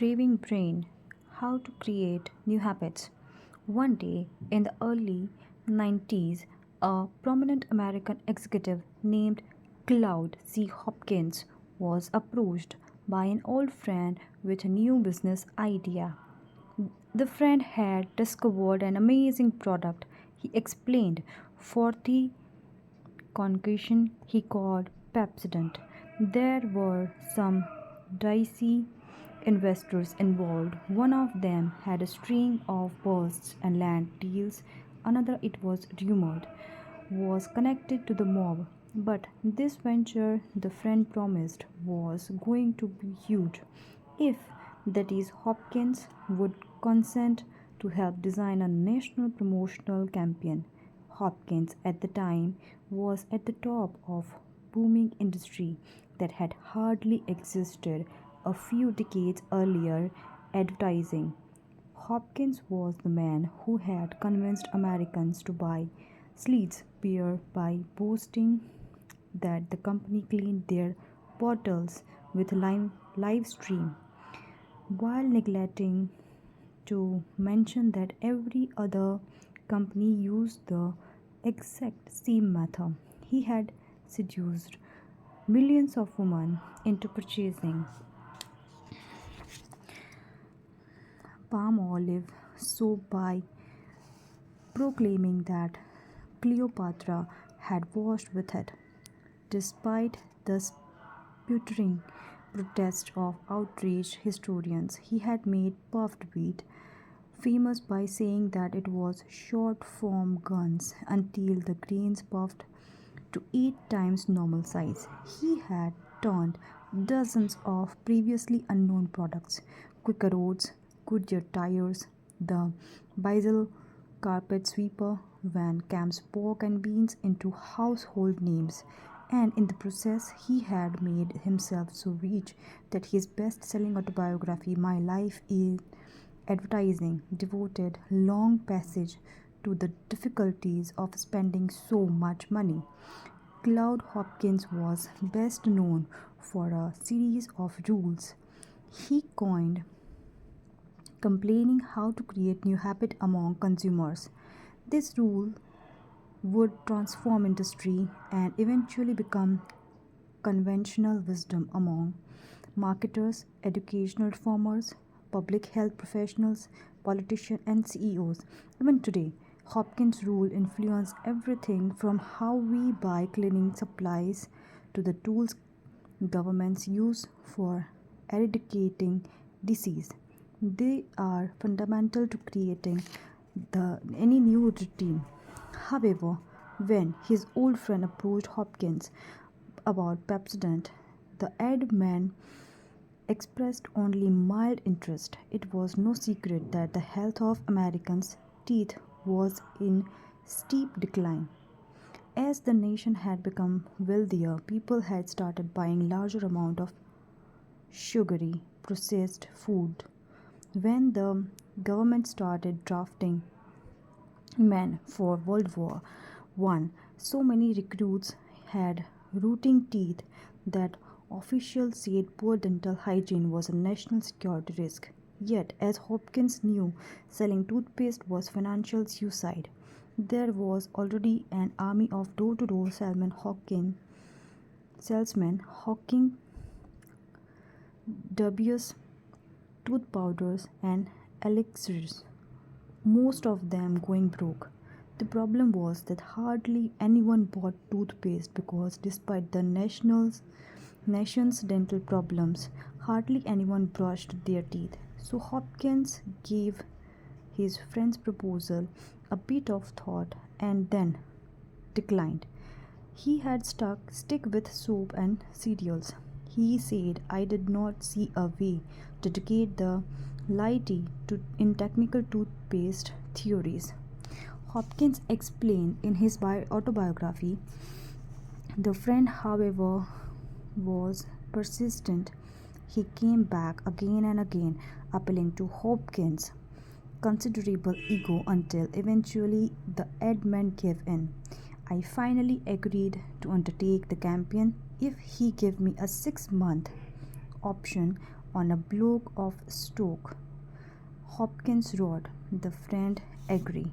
Craving Brain: How to Create New Habits. One day in the early 90s, a prominent American executive named Claude C. Hopkins was approached by an old friend with a new business idea. The friend had discovered an amazing product, he explained, for the concoction he called Pepsodent. There were some dicey investors involved. One of them had a string of bursts and land deals, another, it was rumored, was connected to the mob. But this venture, the friend promised, was going to be huge. If, that is, Hopkins would consent to help design a national promotional campaign. Hopkins at the time was at the top of booming industry that had hardly existed a few decades earlier, advertising. Hopkins was the man who had convinced Americans to buy Sleets beer by boasting that the company cleaned their bottles with live stream, while neglecting to mention that every other company used the exact same method. He had seduced millions of women into purchasing palm olive soap by proclaiming that Cleopatra had washed with it. Despite the sputtering protest of outraged historians, he had made puffed wheat famous by saying that it was short form guns until the grains puffed to 8 times normal size. He had turned dozens of previously unknown products, Quaker Oats, Goodyear tires, the Beisel carpet sweeper, Van Camp's pork and beans into household names. And in the process, he had made himself so rich that his best selling autobiography, My Life in Advertising, devoted long passage to the difficulties of spending so much money. Claude Hopkins was best known for a series of rules he coined complaining how to create new habit among consumers. This rule would transform industry and eventually become conventional wisdom among marketers, educational reformers, public health professionals, politicians, and CEOs. Even today, Hopkins' rule influences everything from how we buy cleaning supplies to the tools governments use for eradicating disease. They are fundamental to creating any new routine. However, when his old friend approached Hopkins about Pepsodent, the ad man expressed only mild interest. It was no secret that the health of Americans' teeth was in steep decline. As the nation had become wealthier, people had started buying larger amount of sugary processed food. When the government started drafting men for World War I, so many recruits had rotting teeth that officials said poor dental hygiene was a national security risk. Yet, as Hopkins knew, selling toothpaste was financial suicide. There was already an army of door-to-door salesmen hawking dubious tooth powders and elixirs, most of them going broke. The problem was that hardly anyone bought toothpaste because, despite the nation's dental problems, hardly anyone brushed their teeth. So Hopkins gave his friend's proposal a bit of thought and then declined. He had stick with soap and cereals. He said, I did not see a way to educate the laity in technical toothpaste theories. Hopkins explained in his autobiography. The friend, however, was persistent. He came back again and again, appealing to Hopkins' considerable ego until eventually the ad man gave in. I finally agreed to undertake the campaign if he gave me a 6-month option on a block of stock. Hopkins roared. The friend agreed.